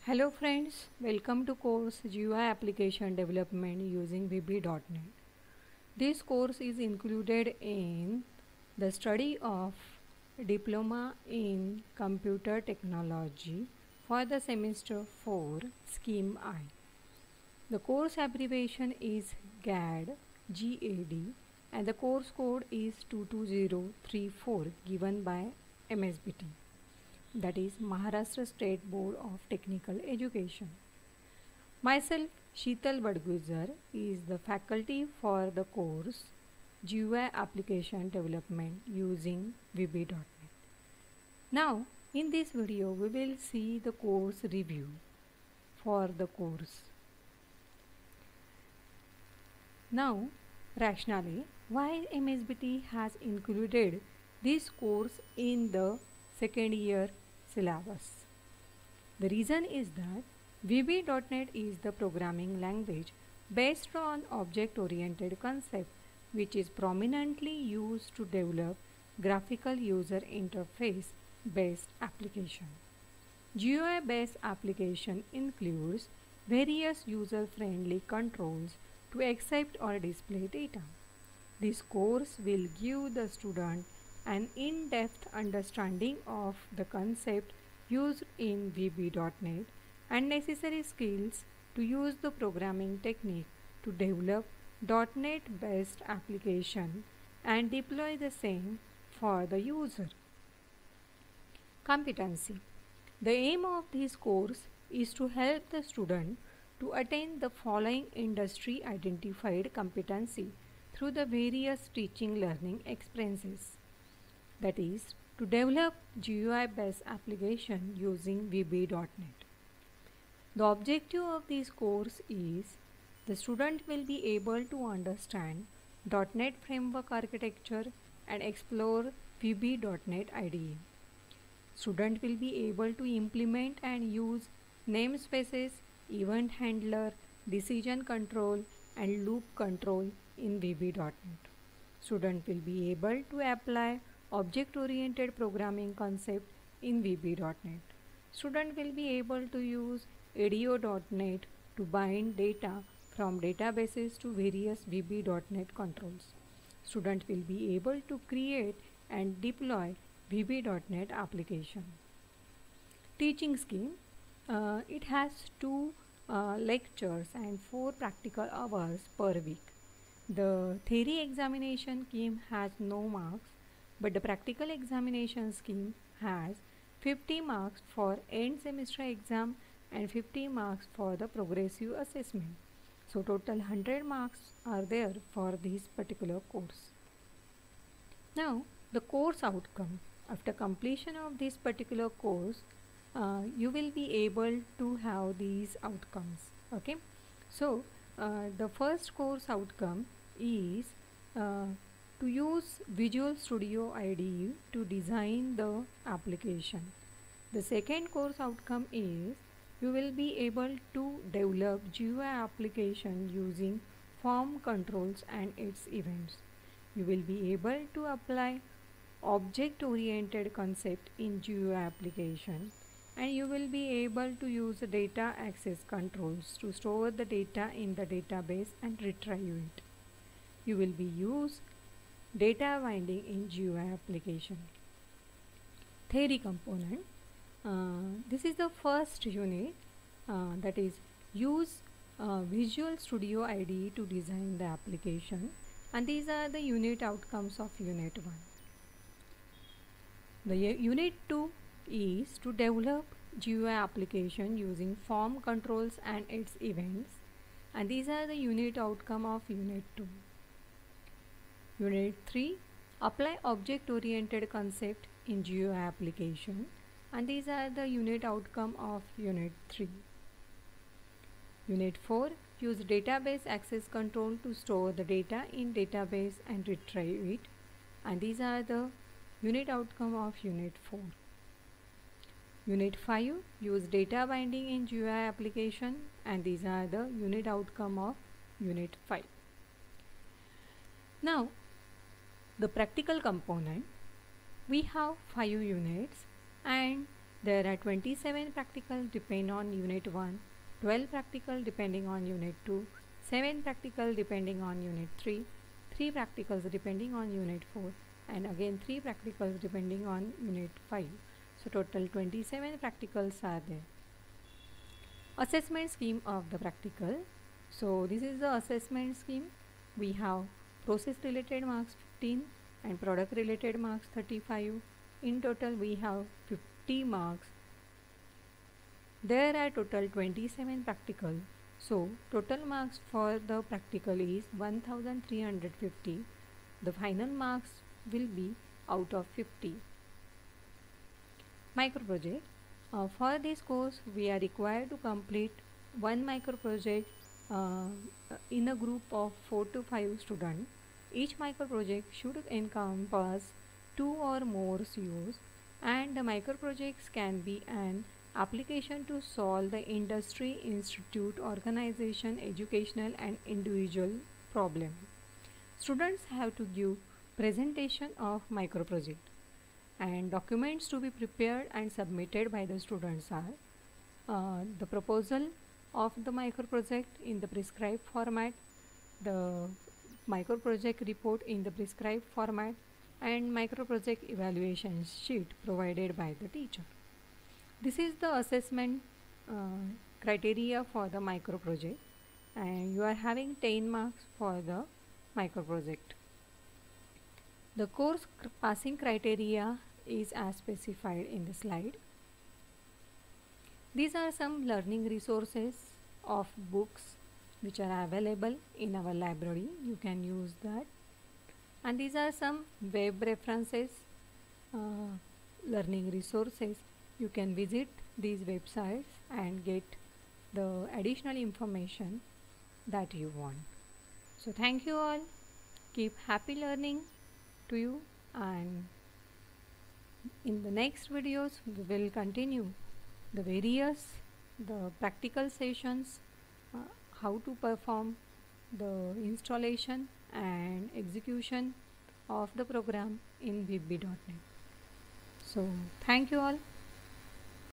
Hello friends, welcome to course GUI application development using VB.NET. This course is included in the study of Diploma in Computer Technology for the semester 4 Scheme I. The course abbreviation is GAD, and the course code is 22034 given by MSBT, that is Maharashtra State Board of Technical Education. Myself, Sheetal Badguzar, is the faculty for the course GUI application development using VB.NET. Now, in this video, we will see the course review for the course. Now, rationale why MSBT has included this course in the second year syllabus. The reason is that VB.NET is the programming language based on object-oriented concept which is prominently used to develop graphical user interface based application. GUI based application includes various user-friendly controls to accept or display data. This course will give the student an in-depth understanding of the concept used in VB.NET and necessary skills to use the programming technique to develop .NET based application and deploy the same for the user. Competency. The aim of this course is to help the student to attain the following industry identified competency through the various teaching learning experiences. That is, to develop GUI based application using VB.NET. The objective of this course is the student will be able to understand .NET framework architecture and explore VB.NET IDE. Student will be able to implement and use namespaces, event handler, decision control and loop control in VB.NET. Student will be able to apply object-oriented programming concept in VB.NET. Student will be able to use ADO.NET to bind data from databases to various VB.NET controls. Student will be able to create and deploy VB.NET application. Teaching scheme. It has 2 lectures and 4 practical hours per week. The theory examination scheme has no marks, but the practical examination scheme has 50 marks for end semester exam and 50 marks for the progressive assessment. So total 100 marks are there for this particular course. Now the course outcome. After completion of this particular course, you will be able to have these outcomes. Okay, so the first course outcome is to use Visual Studio IDE to design the application. The second course outcome is you will be able to develop GUI application using form controls and its events. You will be able to apply object-oriented concept in GUI application, and you will be able to use data access controls to store the data in the database and retrieve it. You will be use data binding in GUI application. Theory component. This is the first unit, that is use Visual Studio IDE to design the application, and these are the unit outcomes of unit 1. The unit 2 is to develop GUI application using form controls and its events, and these are the unit outcome of unit 2. Unit 3, apply object-oriented concept in GUI application, and these are the unit outcome of unit 3. Unit 4, use database access control to store the data in database and retrieve it, and these are the unit outcome of unit 4. Unit 5, use data binding in GUI application, and these are the unit outcome of unit 5. Now, the practical component. We have 5 units and There are 27 practical depend on Unit 1, 12 practical depending on Unit 2, 7 practical depending on Unit 3, 3 practicals depending on Unit 4, and again 3 practicals depending on Unit 5. So total 27 practicals are there. Assessment scheme of the practical. So this is the assessment scheme. We have process related marks 15 and product related marks 35. In total we have 50 marks. There are total 27 practical. So total marks for the practical is 1350. The final marks will be out of 50. Micro project. For this course we are required to complete one micro project in a group of 4 to 5 students. Each micro project should encompass 2 or more COs, and the micro projects can be an application to solve the industry, institute, organization, educational and individual problem. Students have to give presentation of micro project, and documents to be prepared and submitted by the students are the proposal of the micro project in the prescribed format, the micro project report in the prescribed format, and micro project evaluation sheet provided by the teacher. This is the assessment criteria for the micro project, and you are having 10 marks for the micro project. The course passing criteria is as specified in the slide. These are some learning resources of books which are available in our library. You can use that. And these are some web references, learning resources. You can visit these websites and get the additional information that you want. So thank you all. Keep happy learning to you, and in the next videos we will continue the practical sessions, how to perform the installation and execution of the program in VB.NET. So thank you all.